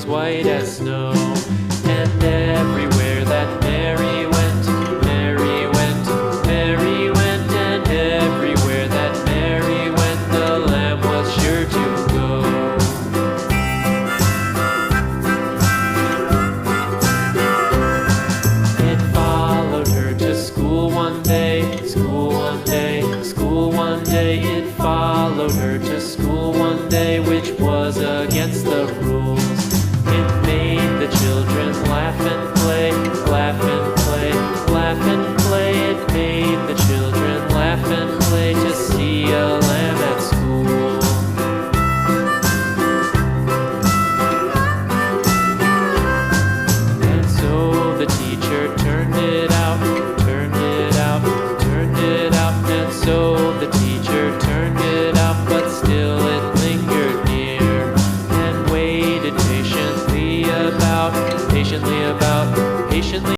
white as snow. And everywhere that Mary went, Mary went, Mary went, and everywhere that Mary went, the lamb was sure to go. It followed her to school one day, school one day, school one day. It followed her to school one day, which was against the rules. It made the children laugh and play, laugh and play, laugh and play. It made the children laugh and play to see a lamb at school. And so the teacher turned it out, turned it out, turned it out. And so the